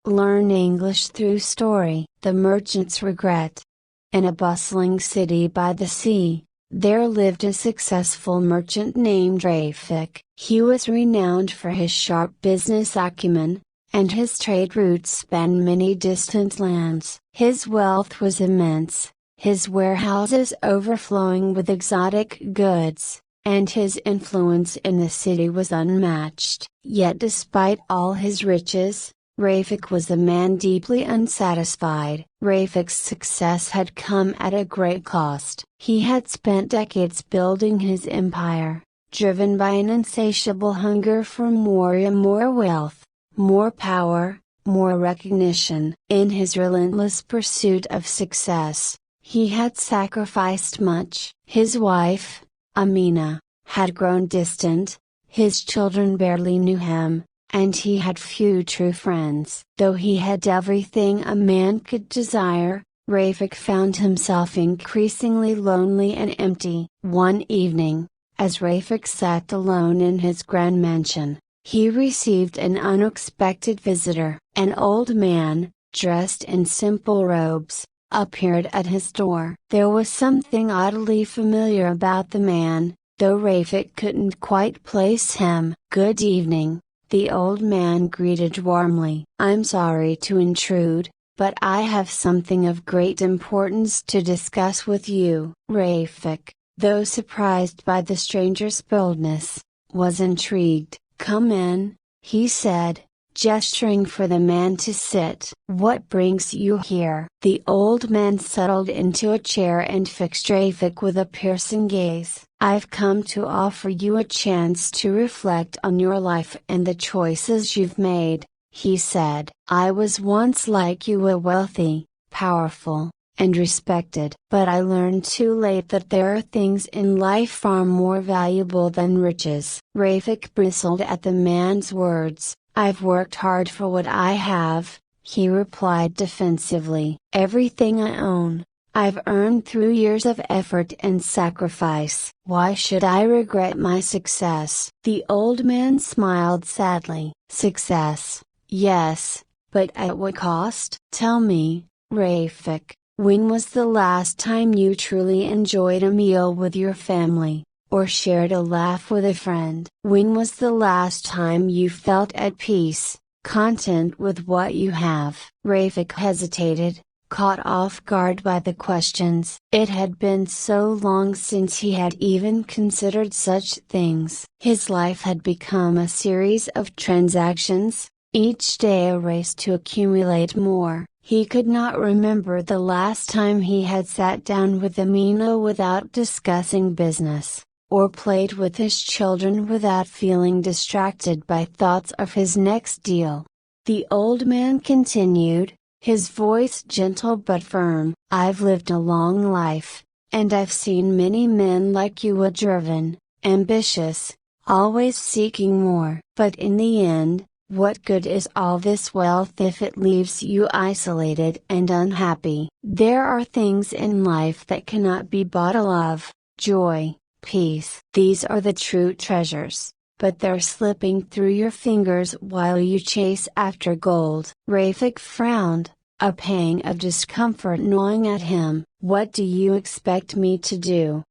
Learn English through story. The Merchant's Regret. In a bustling city by the sea, there lived a successful merchant named Rafik. He was renowned for his sharp business acumen, and his trade routes spanned many distant lands. His wealth was immense, his warehouses overflowing with exotic goods, and his influence in the city was unmatched. Yet despite all his riches, Rafik was a man deeply unsatisfied. Rafik's success had come at a great cost. He had spent decades building his empire, driven by an insatiable hunger for more wealth, more power, more recognition. In his relentless pursuit of success, he had sacrificed much. His wife, Amina, had grown distant, his children barely knew him, and he had few true friends. Though he had everything a man could desire, Rafik found himself increasingly lonely and empty. One evening, as Rafik sat alone in his grand mansion, he received an unexpected visitor. An old man, dressed in simple robes, appeared at his door. There was something oddly familiar about the man, though Rafik couldn't quite place him. "Good evening," the old man greeted warmly. "I'm sorry to intrude, but I have something of great importance to discuss with you." Rafik, though surprised by the stranger's boldness, was intrigued. "Come in," he said, gesturing for the man to sit. "What brings you here?" The old man settled into a chair and fixed Rafik with a piercing gaze. "I've come to offer you a chance to reflect on your life and the choices you've made," he said. "I was once like you, a wealthy, powerful, and respected. But I learned too late that there are things in life far more valuable than riches." Rafik bristled at the man's words. "I've worked hard for what I have," he replied defensively. "Everything I own, I've earned through years of effort and sacrifice. Why should I regret my success?" The old man smiled sadly. "Success, yes, but at what cost? Tell me, Rafik, when was the last time you truly enjoyed a meal with your family, or shared a laugh with a friend? When was the last time you felt at peace, content with what you have?" Rafik hesitated, caught off guard by the questions. It had been so long since he had even considered such things. His life had become a series of transactions, each day a race to accumulate more. He could not remember the last time he had sat down with Amina without discussing business, or played with his children without feeling distracted by thoughts of his next deal. The old man continued, his voice gentle but firm. "I've lived a long life, and I've seen many men like you, driven, ambitious, always seeking more. But in the end, what good is all this wealth if it leaves you isolated and unhappy? There are things in life that cannot be bought: love, joy, peace. These are the true treasures, but they're slipping through your fingers while you chase after gold." Rafik frowned, a pang of discomfort gnawing at him. "What do you expect me to do?"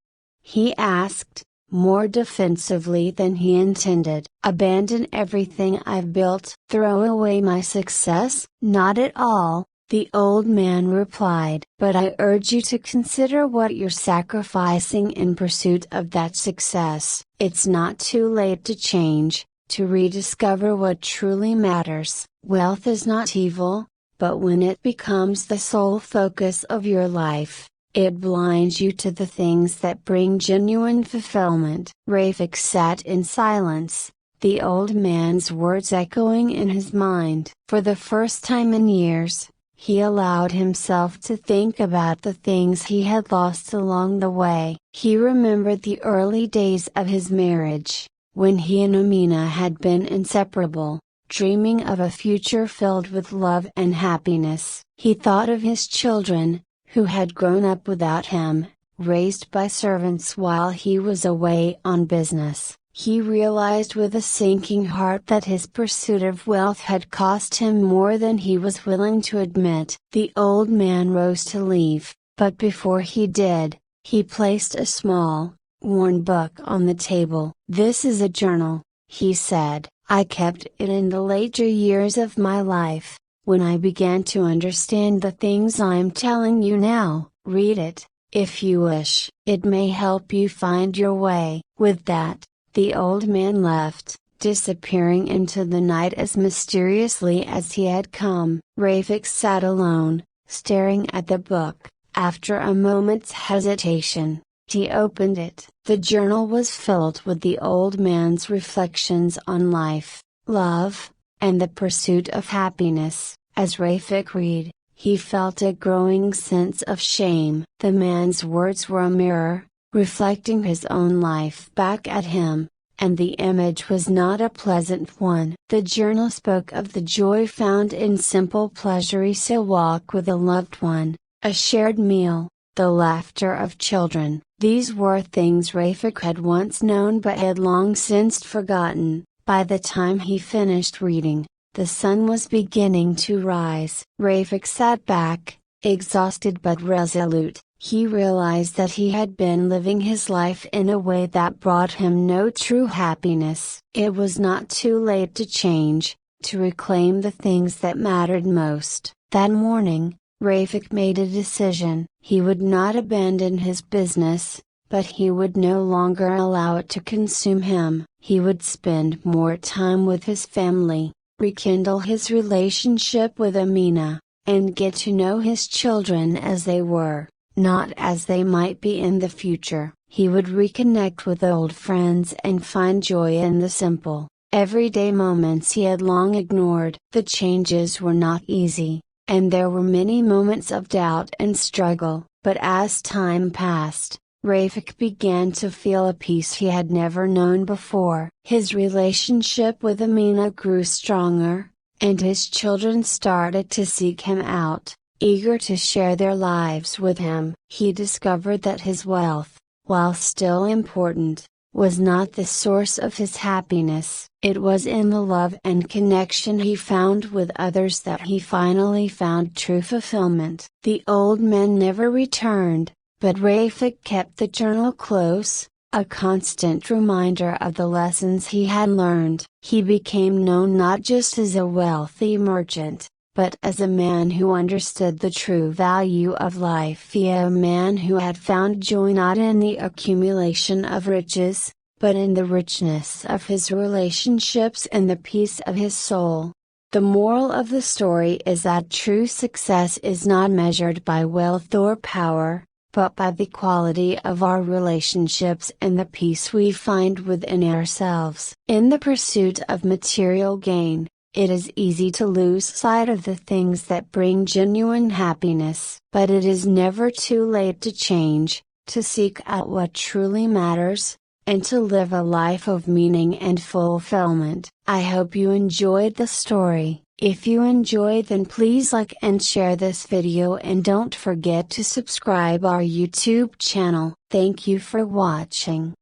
he asked, more defensively than he intended. "Abandon everything I've built? Throw away my success?" "Not at all," the old man replied. "But I urge you to consider what you're sacrificing in pursuit of that success. It's not too late to change, to rediscover what truly matters. Wealth is not evil, but when it becomes the sole focus of your life, it blinds you to the things that bring genuine fulfillment." Rafik sat in silence, the old man's words echoing in his mind. For the first time in years, he allowed himself to think about the things he had lost along the way. He remembered the early days of his marriage, when he and Amina had been inseparable, dreaming of a future filled with love and happiness. He thought of his children, who had grown up without him, raised by servants while he was away on business. He realized with a sinking heart that his pursuit of wealth had cost him more than he was willing to admit. The old man rose to leave, but before he did, he placed a small, worn book on the table. "This is a journal," he said. "I kept it in the later years of my life, when I began to understand the things I'm telling you now. Read it, if you wish. It may help you find your way." With that, the old man left, disappearing into the night as mysteriously as he had come. Rafik sat alone, staring at the book. After a moment's hesitation, he opened it. The journal was filled with the old man's reflections on life, love, and the pursuit of happiness. As Rafik read, he felt a growing sense of shame. The man's words were a mirror, reflecting his own life back at him, and the image was not a pleasant one. The journal spoke of the joy found in simple pleasures: a walk with a loved one, a shared meal, the laughter of children. These were things Rafik had once known but had long since forgotten. By the time he finished reading, the sun was beginning to rise. Rafik sat back, exhausted but resolute. He realized that he had been living his life in a way that brought him no true happiness. It was not too late to change, to reclaim the things that mattered most. That morning, Rafik made a decision. He would not abandon his business, but he would no longer allow it to consume him. He would spend more time with his family, rekindle his relationship with Amina, and get to know his children as they were, not as they might be in the future. He would reconnect with old friends and find joy in the simple, everyday moments he had long ignored. The changes were not easy, and there were many moments of doubt and struggle, but as time passed, Rafik began to feel a peace he had never known before. His relationship with Amina grew stronger, and his children started to seek him out, eager to share their lives with him. He discovered that his wealth, while still important, was not the source of his happiness. It was in the love and connection he found with others that he finally found true fulfillment. The old man never returned, but Rafik kept the journal close, a constant reminder of the lessons he had learned. He became known not just as a wealthy merchant, but as a man who understood the true value of life, a man who had found joy not in the accumulation of riches, but in the richness of his relationships and the peace of his soul. The moral of the story is that true success is not measured by wealth or power, but by the quality of our relationships and the peace we find within ourselves. In the pursuit of material gain, it is easy to lose sight of the things that bring genuine happiness. But it is never too late to change, to seek out what truly matters, and to live a life of meaning and fulfillment. I hope you enjoyed the story. If you enjoyed, then please like and share this video, and don't forget to subscribe our YouTube channel. Thank you for watching.